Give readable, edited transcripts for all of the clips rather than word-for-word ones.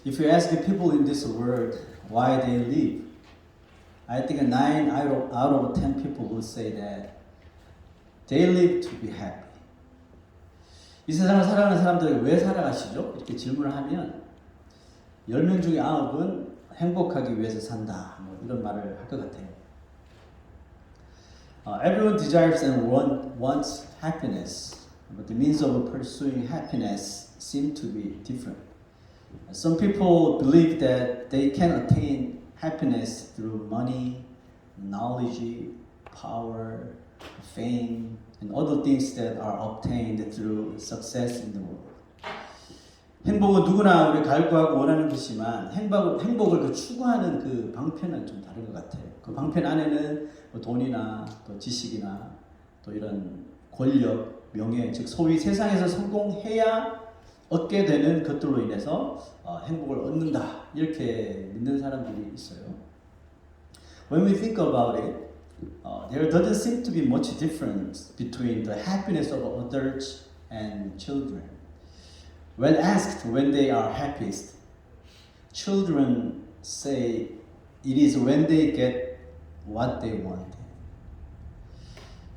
If you ask people in this world why they live, I think 9 out of 10 people will say that they live to be happy. 이 세상을 살아가는 사람들이 왜 살아가시죠? 이렇게 질문을 하면 10명 중에 9은 행복하기 위해서 산다. 뭐 이런 말을 할 것 같아요. Everyone desires and wants happiness, but the means of pursuing happiness seem to be different. Some people believe that they can attain happiness through money, knowledge, power, fame, and other things that are obtained through success in the world. 행복은 누구나 우리 갈구하고 원하는 것이지만 행복을 그 추구하는 그 방편은 좀 다른 것 같아요. 그 방편 안에는 뭐 돈이나 또 지식이나 또 이런 권력, 명예, 즉 소위 세상에서 성공해야 얻게 되는 것들로 인해서 행복을 얻는다 이렇게 믿는 사람들이 있어요. When we think about it, there doesn't seem to be much difference between the happiness of adults and children. When asked when they are happiest, children say it is when they get what they want.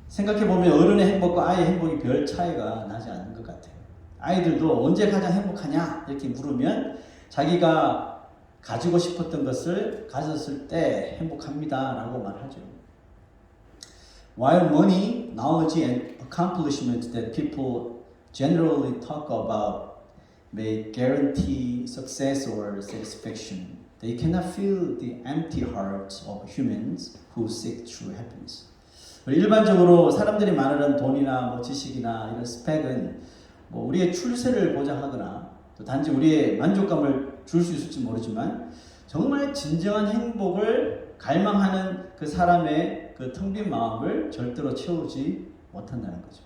생각해보면 어른의 행복과 아이의 행복이 별 차이가 나지 않는 것 같아요. 아이들도 언제 가장 행복하냐 이렇게 물으면 자기가 가지고 싶었던 것을 가졌을 때 행복합니다 라고 말하죠. While money, knowledge and accomplishment that people generally talk about may guarantee success or satisfaction, they cannot fill the empty hearts of humans who seek true happiness. 일반적으로 사람들이 말하는 돈이나 뭐 지식이나 이런 스펙은 뭐 우리의 출세를 보장하거나 또 단지 우리의 만족감을 줄 수 있을지 모르지만 정말 진정한 행복을 갈망하는 그 사람의 그 텅 빈 마음을 절대로 채우지 못한다는 거죠.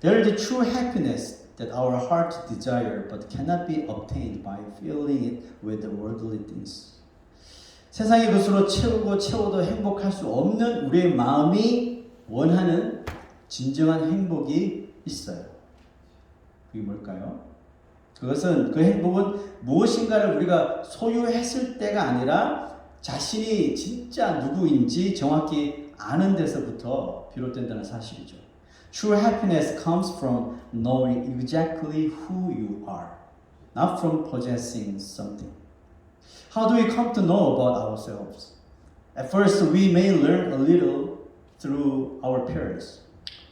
There is a true happiness that our heart desire but cannot be obtained by filling it with worldly things. 세상의 것으로 채워도 행복할 수 없는 우리의 마음이 원하는 진정한 행복이 있어요. 그게 뭘까요? 그것은 그 행복은 무엇인가를 우리가 소유했을 때가 아니라 자신이 진짜 누구인지 정확히 아는 데서부터 비롯된다는 사실이죠. True happiness comes from knowing exactly who you are, not from possessing something. How do we come to know about ourselves? At first, we may learn a little through our parents.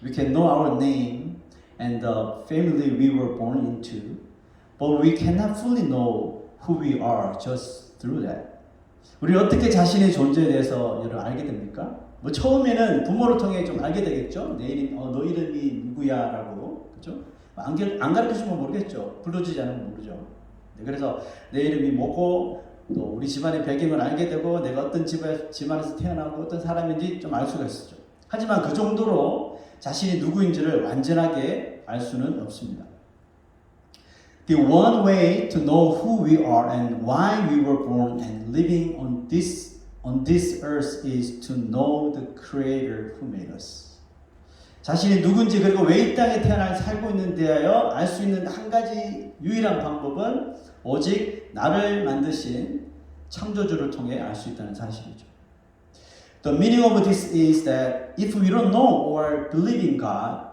We can know our name and the family we were born into, but we cannot fully know who we are just through that. 우리 어떻게 자신의 존재에 대해서 여러분 알게 됩니까? 뭐 처음에는 부모를 통해 좀 알게 되겠죠. 내 이름, 너 이름이 누구야라고, 그렇죠? 안 가르쳐주면 모르겠죠. 불러주지 않으면 모르죠. 네, 그래서 내 이름이 뭐고, 또 우리 집안의 배경을 알게 되고, 내가 어떤 집안에서 태어나고 어떤 사람인지 좀 알 수가 있었죠. 하지만 그 정도로 자신이 누구인지를 완전하게 알 수는 없습니다. The one way to know who we are and why we were born and living on this earth is to know the Creator who made us. 자신이 누군지 그리고 왜 이 땅에 태어나 살고 있는 데하여 알 수 있는 한 가지 유일한 방법은 오직 나를 만드신 창조주를 통해 알 수 있다는 사실이죠. The meaning of this is that if we don't know or believe in God,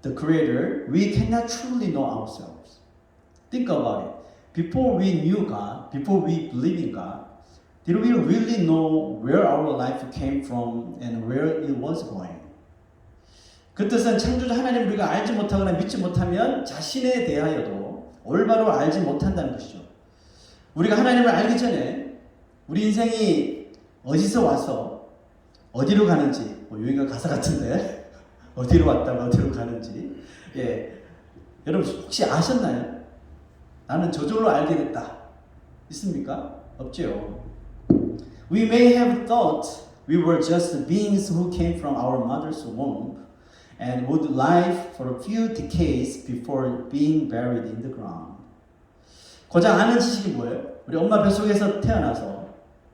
the Creator, we cannot truly know ourselves. Think about it. Before we knew God, before we believe in God, did we really know where our life came from and where it was going? 그 뜻은 창조주 하나님을 우리가 알지 못하거나 믿지 못하면 자신에 대하여도 올바로 알지 못한다는 것이죠. 우리가 하나님을 알기 전에 우리 인생이 어디서 와서 어디로 가는지, 뭐 여기가 가사 같은데 어디로 왔다가 어디로 가는지, 여러분 혹시 아셨나요? 나는 저절로 알게 됐다. 있습니까? 없죠. We may have thought we were just beings who came from our mother's womb and would live for a few decades before being buried in the ground. 고작 아는 지식이 뭐예요? 우리 엄마 뱃속에서 태어나서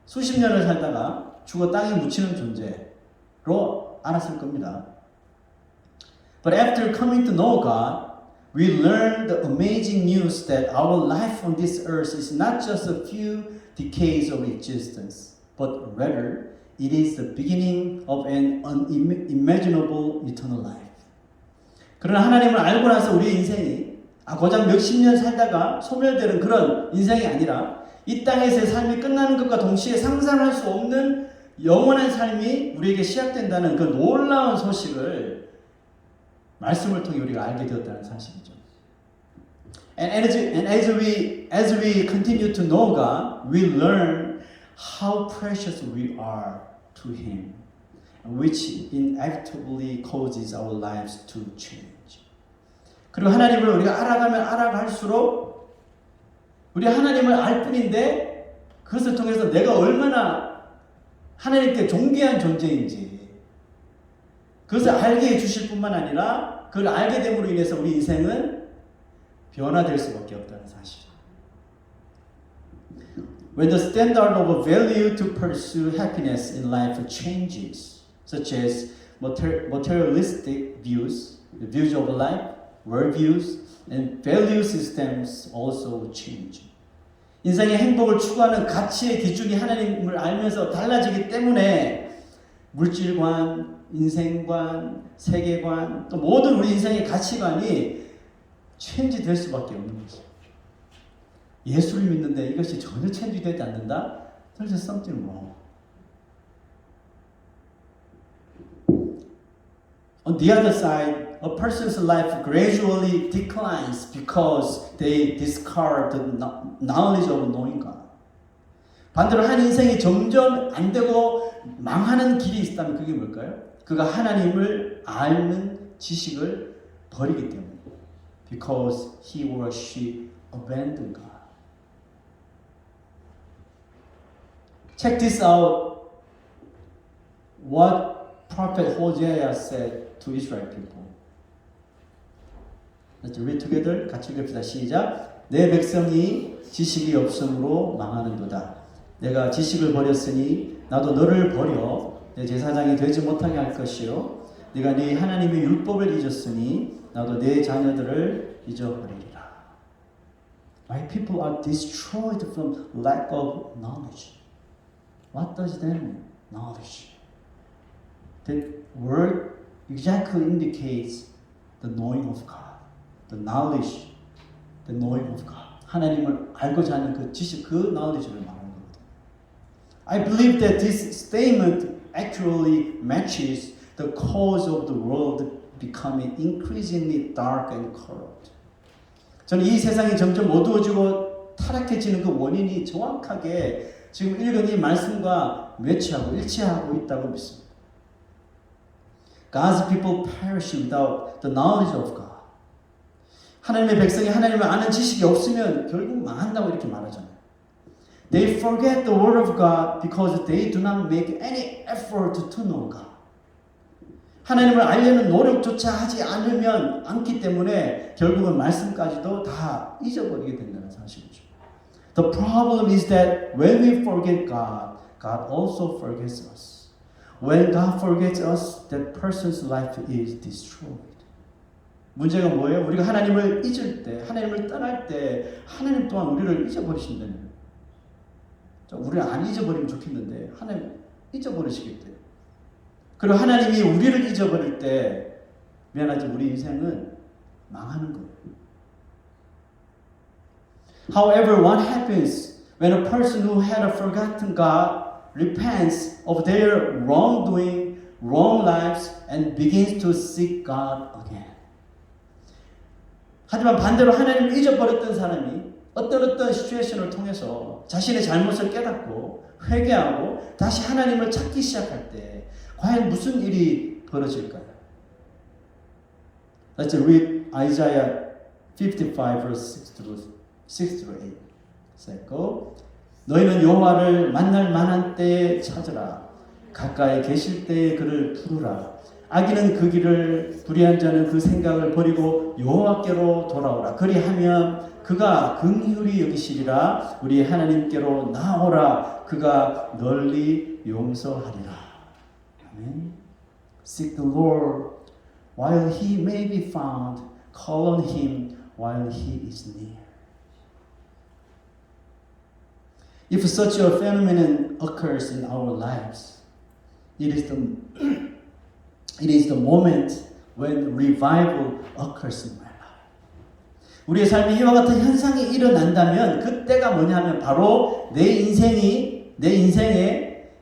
수십 년을 살다가 죽어 땅에 묻히는 존재로 알았을 겁니다. But after coming to know God, we learn the amazing news that our life on this earth is not just a few decades of existence, but rather it is the beginning of an unimaginable eternal life. 그러나 하나님을 알고 나서 우리의 인생이 고작 몇십 년 살다가 소멸되는 그런 인생이 아니라 이 땅에서의 삶이 끝나는 것과 동시에 상상할 수 없는 영원한 삶이 우리에게 시작된다는 그 놀라운 소식을 말씀을 통해 우리가 알게 되었다는 사실이죠. And as we continue to know God, we learn how precious we are to Him, which inevitably causes our lives to change. 그리고 하나님을 우리가 알아가면 알아갈수록 우리 하나님을 알 뿐인데 그것을 통해서 내가 얼마나 하나님께 존귀한 존재인지 그것을 알게 해주실 뿐만 아니라 그걸 알게 됨으로 인해서 우리 인생은 변화될 수밖에 없다는 사실. When the standard of value to pursue happiness in life changes, such as materialistic views, the views of life, worldviews, and value systems also change. 인생의 행복을 추구하는 가치의 기준이 하나님을 알면서 달라지기 때문에 물질관, 인생관, 세계관, 또 모든 우리 인생의 가치관이 체인지 될 수밖에 없는 거죠. 예수를 믿는데 이것이 전혀 체인지 되지 않는다? There's something wrong. On the other side, a person's life gradually declines because they discard the knowledge of knowing God. 반대로 한 인생이 점점 안 되고 망하는 길이 있다면 그게 뭘까요? 그가 하나님을 아는 지식을 버리기 때문에. Because he or she abandoned God. Check this out. What Prophet Hosea said to Israel people. Let's read together. 같이 읽읍시다. 시작. 내 백성이 지식이 없음으로 망하는도다. 내가 지식을 버렸으니 나도 너를 버려 내 제사장이 되지 못하게 할 것이요. 네가 네 하나님의 율법을 잊었으니 나도 내 자녀들을 잊어버리리라. My people are destroyed from lack of knowledge. What does that mean? Knowledge. That word exactly indicates the knowing of God. The knowledge, the knowing of God. 하나님을 알고자 하는 그 지식, 그 knowledge를 말하는 겁니다. I believe that this statement accurately matches the cause of the world becoming increasingly dark and corrupt. 저는 이 세상이 점점 어두워지고 타락해지는 그 원인이 정확하게 지금 읽은 이 말씀과 매치하고 일치하고 있다고 믿습니다. God's people perish without the knowledge of God. 하나님의 백성이 하나님을 아는 지식이 없으면 결국 망한다고 이렇게 말하잖아요. They forget the word of God because they do not make any effort to know God. 하나님을 알려는 노력조차 하지 않기 때문에 결국은 말씀까지도 다 잊어버리게 된다는 사실이죠. The problem is that when we forget God, God also forgets us. When God forgets us, that person's life is destroyed. 문제가 뭐예요? 우리가 하나님을 잊을 때, 하나님을 떠날 때 하나님 또한 우리를 잊어버리신다는 거예요. 우리를 안 잊어버리면 좋겠는데 하나님 잊어버리시겠대요. 그리고 하나님이 우리를 잊어버릴 때 미안하지 우리 인생은 망하는 거예요. However, what happens when a person who had forgotten God repents of their wrongdoing, wrong lives, and begins to seek God again? 하지만 반대로 하나님을 잊어버렸던 사람이 어떤 시츄에이션을 통해서 자신의 잘못을 깨닫고 회개하고 다시 하나님을 찾기 시작할 때 과연 무슨 일이 벌어질까요? Let's read Isaiah 55 verse 6 through 8. Let's go. 너희는 여호와를 만날 만한 때에 찾으라. 가까이 계실 때에 그를 부르라. 악인은 그 길을, 불의한 자는 그 생각을 버리고 여호와께로 돌아오라. 그리하면 그가 긍휼히 여기시리라. 우리 하나님께로 나오라. 그가 널리 용서하리라. 아멘. Seek the Lord while he may be found. Call on Him while He is near. If such a phenomenon occurs in our lives, it is the moment when revival occurs in my life. 우리의 삶에 이와 같은 현상이 일어난다면 그때가 뭐냐면 바로 내 인생에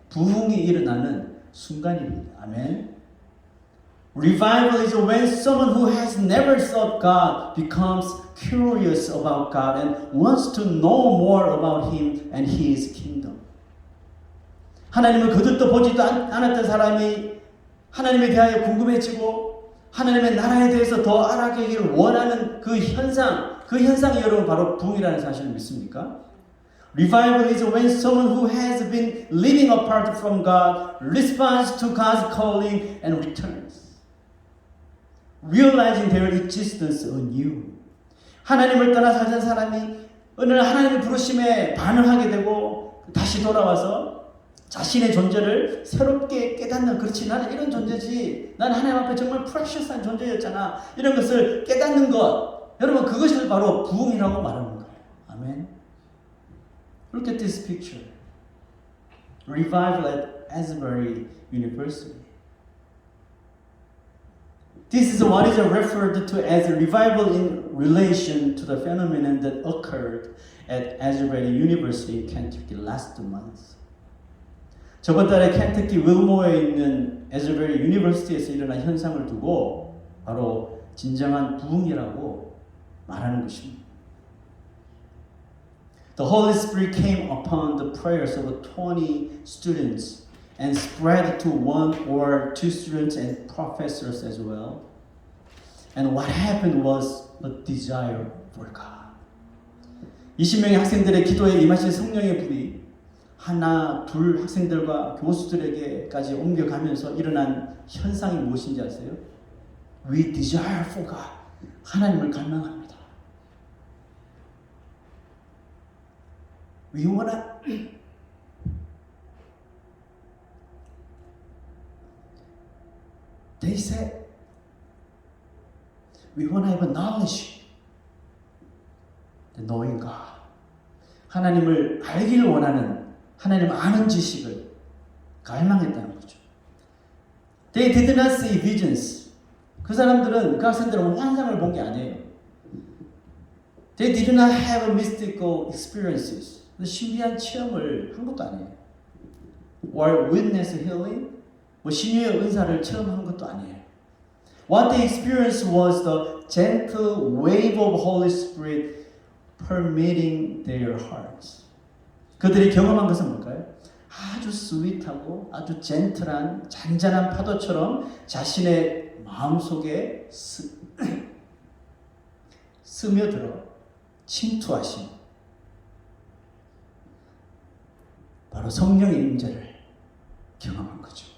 부흥이 일어나는 순간입니다. 아멘. Revival is when someone who has never sought God becomes curious about God and wants to know more about Him and His kingdom. 하나님을 거듭도 보지도 않았던 사람이 하나님에 대하여 궁금해지고 하나님의 나라에 대해서 더 알아가기를 원하는 그 현상이 여러분 바로 부흥이라는 사실을 믿습니까? Revival is when someone who has been living apart from God responds to God's calling and returns. Realizing their existence anew. 하나님을 떠나 살던 사람이 어느 날 하나님의 부르심에 반응하게 되고 다시 돌아와서 자신의 존재를 새롭게 깨닫는, 그렇지 나는 이런 존재지, 난 하나님 앞에 정말 프레셔스한 존재였잖아, 이런 것을 깨닫는 것, 여러분 그것을 바로 부흥이라고 말하는 거예요. 아멘. Look at this picture. Revival at Asbury University. This is what is referred to as a revival in relation to the phenomenon that occurred at Asbury University in Kentucky last month. 저번 달에 켄터키 윌모어에 있는 에즈베리 유니버시티에서 일어난 현상을 두고 바로 진정한 부흥이라고 말하는 것입니다. The Holy Spirit came upon the prayers of 20 students and spread to one or two students and professors as well. And what happened was a desire for God. 20명의 학생들의 기도에 임하신 성령의 불이 하나, 둘 학생들과 교수들에게까지 옮겨가면서 일어난 현상이 무엇인지 아세요? We desire for God. 하나님을 갈망합니다. We wanna They said we wanna have a knowledge. The knowing God. 하나님을 알기를 원하는, 하나님 아는 지식을 갈망했다는 거죠. They did not see visions. 그 사람들은, 그 학생들은 환상을 본 게 아니에요. They did not have mystical experiences. 신비한 체험을 한 것도 아니에요. Or witness healing. 뭐 신유의 은사를 체험한 것도 아니에요. What they experienced was the gentle wave of Holy Spirit permeating their hearts. 그들이 경험한 것은 뭘까요? 아주 스윗하고 아주 젠틀한 잔잔한 파도처럼 자신의 마음속에 스며들어 침투하신 바로 성령의 임재를 경험한 거죠.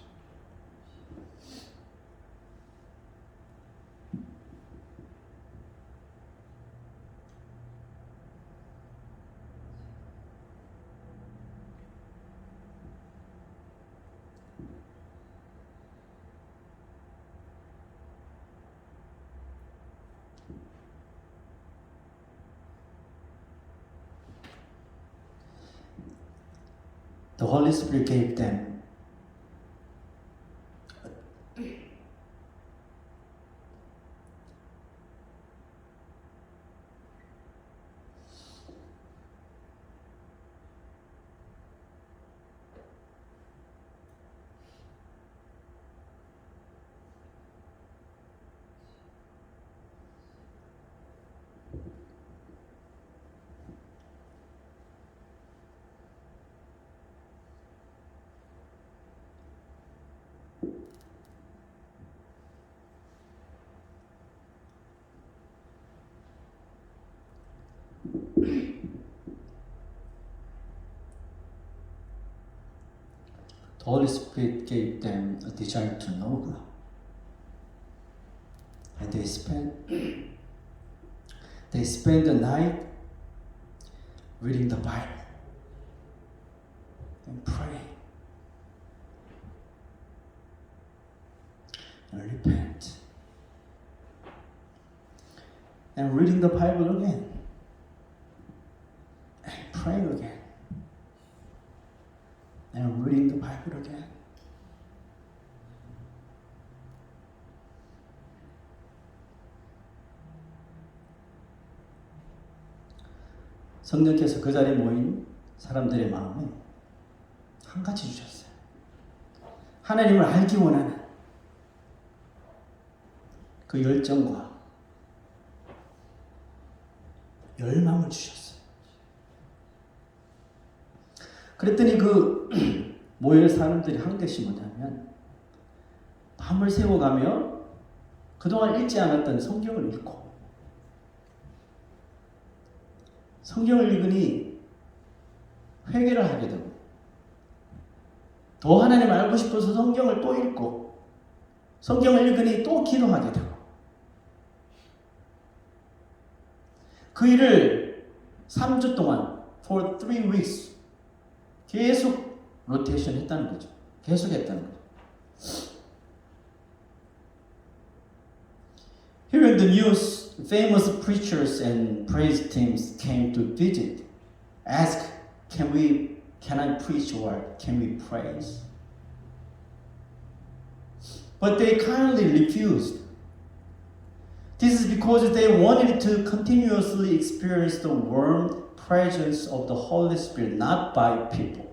The Holy Spirit gave them The Holy Spirit gave them a desire to know God. And they spent the night reading the Bible and praying and repent. and reading the Bible again and praying again and reading the Bible again. 성령께서 그 자리에 모인 사람들의 마음에 한 가지 주셨어요. 하나님을 알기 원하는 그 열정과 열망을 주셨어요. 그랬더니 그 모일 사람들이 한 것이 뭐냐면 밤을 새워가며 그동안 읽지 않았던 성경을 읽고 성경을 읽으니 회개를 하게 되고 더 하나님 알고 싶어서 성경을 또 읽고 성경을 읽으니 또 기도하게 되고 그 일을 3주 동안 for 3 weeks 계속 로테이션 했다는 거죠. 계속 했다는 거죠. Here in the news, famous preachers and praise teams came to visit, ask, can I preach or can we praise? But they kindly refused. This is because they wanted to continuously experience the warm presence of the Holy Spirit, not by people.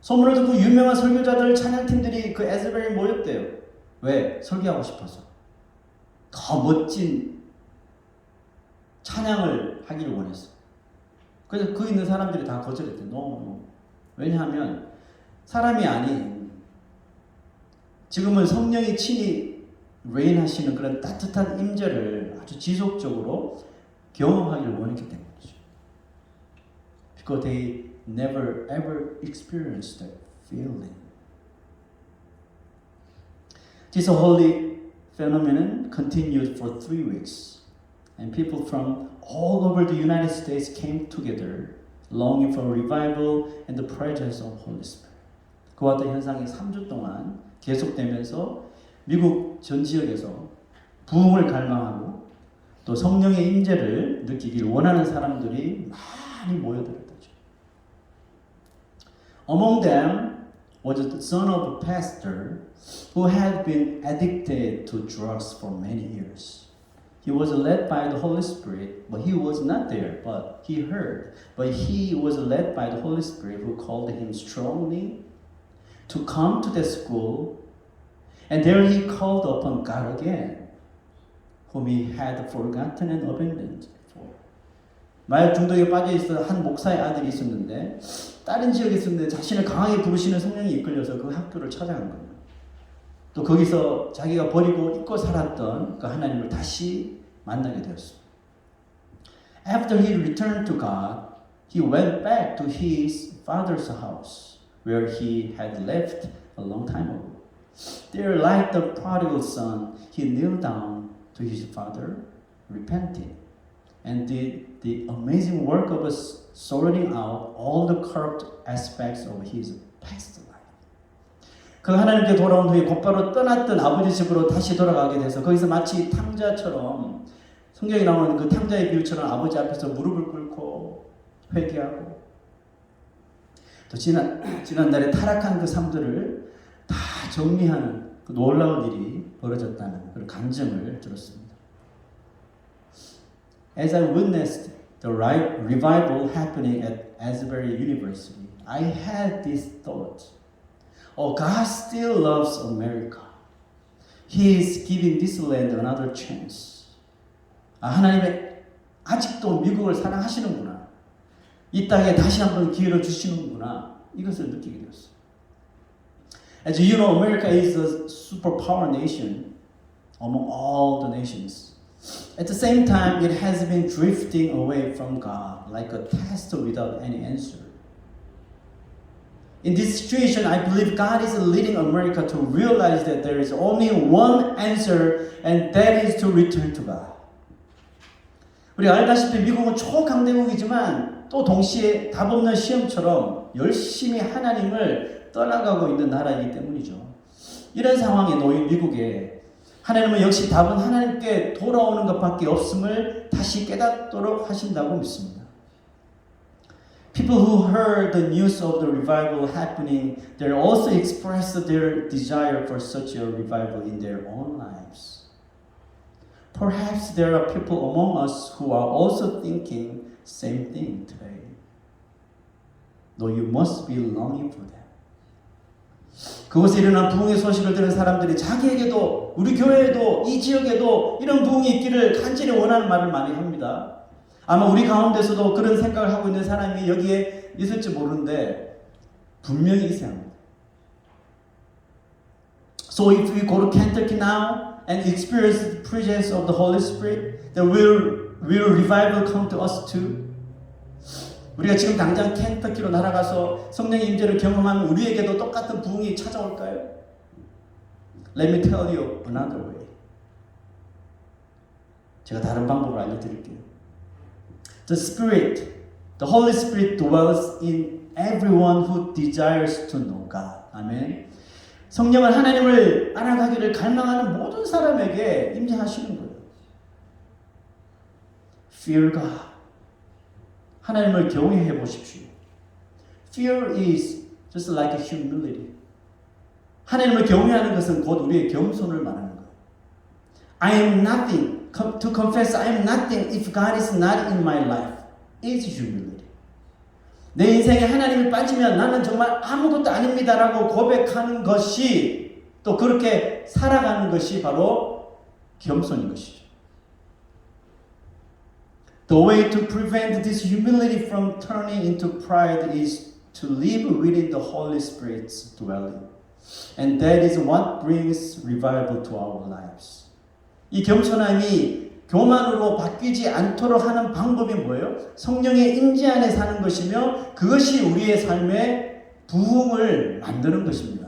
소문을 듣고 유명한 설교자들, 찬양팀들이 그 에즈베리에 모였대요. 왜? 설교하고 싶어서. 더 멋진 찬양을 하기를 원했어. 그래서 그 있는 사람들이 다 거절했대요. No. 왜냐하면 사람이 아닌 지금은 성령이 친히 레인하시는 그런 따뜻한 임재를 아주 지속적으로 경험하기를 원했기 때문이죠. Because they never ever experienced that feeling. This holy phenomenon continued for 3 weeks, and people from all over the United States came together, longing for revival and the presence of Holy Spirit. 그와 같은 현상이 3주 동안 계속되면서 미국 전 지역에서 부흥을 갈망하고 또 성령의 임재를 느끼기를 원하는 사람들이 많이 모여들었다죠. Among them was the son of a pastor who had been addicted to drugs for many years. He was led by the Holy Spirit, but he was not there, but he heard. But he was led by the Holy Spirit who called him strongly to come to the school, and there he called upon God again, whom he had forgotten and abandoned before. 마약 중독에 빠져 있어 한 목사의 아들이 있었는데 다른 지역에 있었는데 자신을 강하게 부르시는 성령이 이끌려서 그 학교를 찾아간 겁니다. 또 거기서 자기가 버리고 잊고 살았던 그 하나님을 다시 만나게 되었습니다. After he returned to God, he went back to his father's house, where he had left a long time ago. There, like the prodigal son, he knelt down to his father, repented, and did the amazing work of sorting out all the corrupt aspects of his past life. 그 하나님께 돌아온 후에 곧바로 떠났던 아버지 집으로 다시 돌아가게 돼서 거기서 마치 탕자처럼 성경에 나오는 그 탕자의 비유처럼 아버지 앞에서 무릎을 꿇고 회개하고 또 지난달에 타락한 그 삶들을 다 정리하는 그 놀라운 일이 벌어졌다는 그런 감정을 들었습니다. As I witnessed the revival happening at Asbury University, I had this thought. Oh, God still loves America. He is giving this land another chance. 하나님의 아직도 미국을 사랑하시는구나. 이 땅에 다시 한번 기회를 주시는구나. 이것을 느끼게 되었어요. As you know, America is a superpower nation among all the nations. At the same time, it has been drifting away from God like a test without any answer. In this situation, I believe God is leading America to realize that there is only one answer, and that is to return to God. 우리가 알다시피 미국은 초강대국이지만 또 동시에 답없는 시험처럼 열심히 하나님을 떠나가고 있는 나라이기 때문이죠. 이런 상황에 놓인 미국에 하나님은 역시 답은 하나님께 돌아오는 것밖에 없음을 다시 깨닫도록 하신다고 믿습니다. People who heard the news of the revival happening, they also expressed their desire for such a revival in their own lives. Perhaps there are people among us who are also thinking same thing today. Though you must be longing for them. 그곳에 일어난 부흥의 소식을 들은 사람들이 자기에게도 우리 교회에도 이 지역에도 이런 부흥이 있기를 간절히 원하는 말을 많이 합니다. 아마 우리 가운데서도 그런 생각을 하고 있는 사람이 여기에 있을지 모르는데 분명히 있어야 합니다. So if we go to Kentucky now and experience the presence of the Holy Spirit, then will revival come to us too? 우리가 지금 당장 켄터키로 날아가서 성령의 임재를 경험하면 우리에게도 똑같은 부흥이 찾아올까요? Let me tell you another way. 제가 다른 방법을 알려드릴게요. The Spirit, the Holy Spirit dwells in everyone who desires to know God. 아멘. 성령은 하나님을 알아가기를 갈망하는 모든 사람에게 임재하시는 거예요. Fear God. 하나님을 경외해 보십시오. Fear is just like a humility. 하나님을 경외하는 것은 곧 우리의 겸손을 말하는 거예요. I am nothing. To confess I am nothing if God is not in my life is humility. 내 인생에 하나님이 빠지면 나는 정말 아무것도 아닙니다라고 고백하는 것이 또 그렇게 살아가는 것이 바로 겸손인 것이죠. The way to prevent this humility from turning into pride is to live within the Holy Spirit's dwelling. And that is what brings revival to our lives. 이 겸손함이 교만으로 바뀌지 않도록 하는 방법이 뭐예요? 성령의 임재 안에 사는 것이며 그것이 우리의 삶의 부흥을 만드는 것입니다.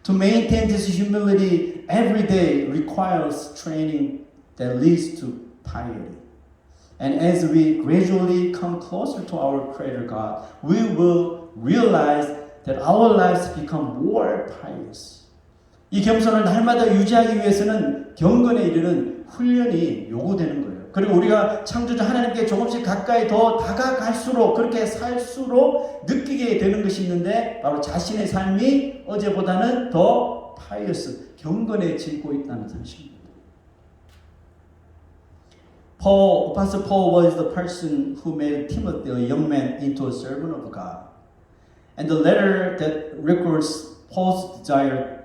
To maintain this humility every day requires training that leads to piety. And as we gradually come closer to our Creator God, we will realize that our lives become more pious. 이 겸손을 날마다 유지하기 위해서는 경건에 이르는 훈련이 요구되는 거예요. 그리고 우리가 창조자 하나님께 조금씩 가까이 더 다가갈수록 그렇게 살수록 느끼게 되는 것이 있는데 바로 자신의 삶이 어제보다는 더 pious, 경건해지고 있다는 사실입니다. Apostle Paul was the person who made Timothy, a young man, into a servant of God. And the letter that records Paul's desire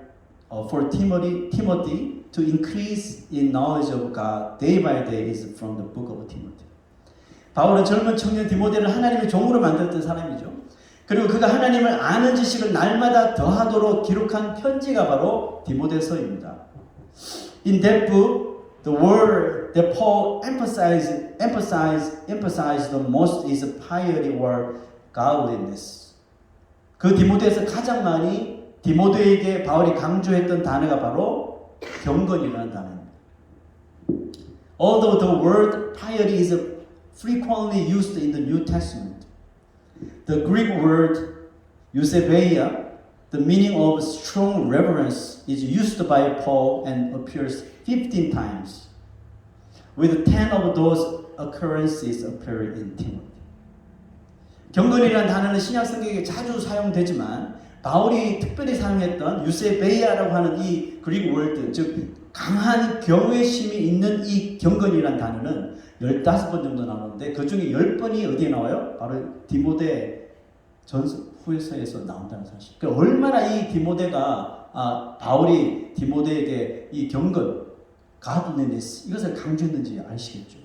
for Timothy to increase in knowledge of God day by day is from the book of Timothy. 바울은 젊은 청년 디모데를 하나님의 종으로 만들었던 사람이죠. 그리고 그가 하나님을 아는 지식을 날마다 더하도록 기록한 편지가 바로 디모데서입니다. In that book, the word that Paul emphasized the most is piety or godliness. 그 디모데에서 가장 많이 디모데에게 바울이 강조했던 단어가 바로 경건이라는 단어입니다. Although the word piety is frequently used in the New Testament, the Greek word eusebeia, the meaning of strong reverence, is used by Paul and appears 15 times, with 10 of those occurrences appearing in Timothy. 경건이라는 단어는 신약 성경에 자주 사용되지만 바울이 특별히 사용했던 유세베이아라고 하는 이 그리고 월드, 즉 강한 경외심이 있는 이 경건이라는 단어는 15번 정도 나오는데 그 중에 10번이 어디에 나와요? 바로 디모데 전서 후서에서 나온다는 사실. 그러니까 얼마나 이 디모데가 바울이 디모데에게 이 경건, godliness 이것을 강조했는지 아시겠죠?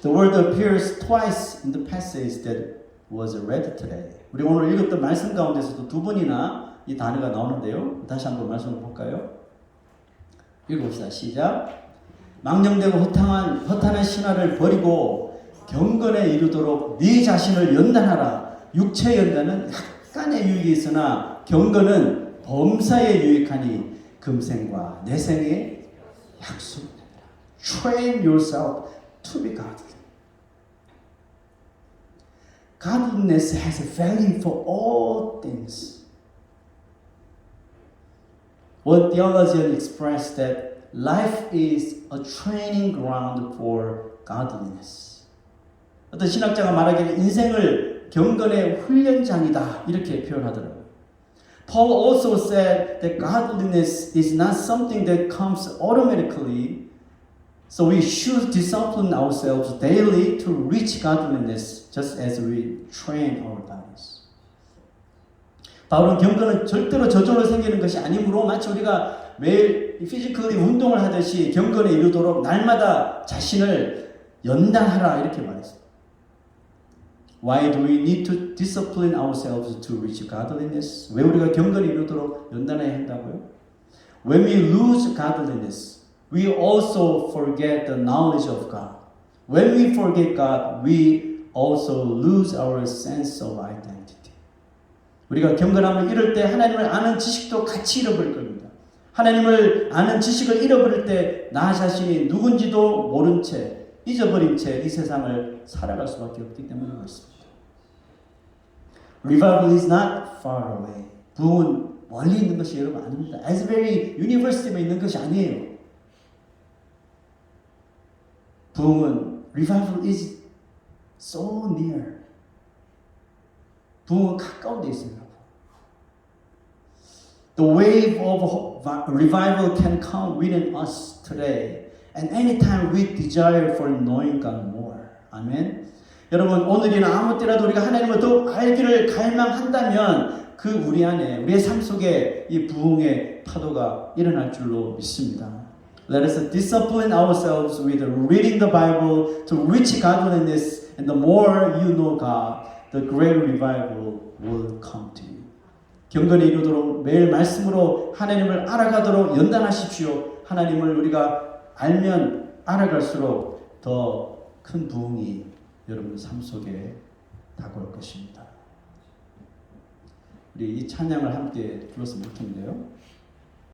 The word appears twice in the passage that was read today. 우리 오늘 읽었던 말씀 가운데서도 두 번이나 이 단어가 나오는데요. 다시 한번 말씀을 볼까요? 읽어봅시다. 시작. 망령되고 허탄한 신화를 버리고 경건에 이르도록 네 자신을 연단하라. 육체 연단은 약간의 유익이 있으나 경건은 범사에 유익하니 금생과 내생의 약속이다. Train yourself to be godly. Godliness has a value for all things. One theologian expressed that life is a training ground for godliness. 어떤 신학자가 말하기를 인생을 경건의 훈련장이다 이렇게 표현하더라고요. Paul also said that godliness is not something that comes automatically, so we should discipline ourselves daily to reach godliness just as we train our bodies. 바울은 경건은 절대로 저절로 생기는 것이 아니므로 마치 우리가 매일 피지컬리 운동을 하듯이 경건에 이르도록 날마다 자신을 연단하라 이렇게 말했습니다. Why do we need to discipline ourselves to reach godliness? 왜 우리가 경건에 이르도록 연단해야 한다고요? When we lose godliness, we also forget the knowledge of God. When we forget God, we also lose our sense of identity. 우리가 경건함을 잃을 때 하나님을 아는 지식도 같이 잃어버릴 겁니다. 하나님을 아는 지식을 잃어버릴 때 나 자신이 누군지도 모른 채 잊어버린 채 이 세상을 살아갈 수밖에 없기 때문인 것입니다. Revival is not far away. 부흥은 멀리 있는 것이 여러분 아닙니다. Asbury University에 있는 것이 아니에요. 부흥은 Revival is so near. 부흥은 가까운 데 있어요. The wave of revival can come within us today. And anytime we desire for knowing God more. 아멘. 여러분 오늘이나 아무 때라도 우리가 하나님을 더 알기를 갈망한다면 그 우리 안에 우리의 삶 속에 이 부흥의 파도가 일어날 줄로 믿습니다. Let us discipline ourselves with reading the Bible to reach godliness, and the more you know God, the greater revival will come to you. 경건에 이르도록 매일 말씀으로 하나님을 알아가도록 연단하십시오. 하나님을 우리가 알면 알아갈수록 더 큰 부흥이 여러분 삶 속에 다가올 것입니다. 우리 이 찬양을 함께 불렀으면 좋겠는데요.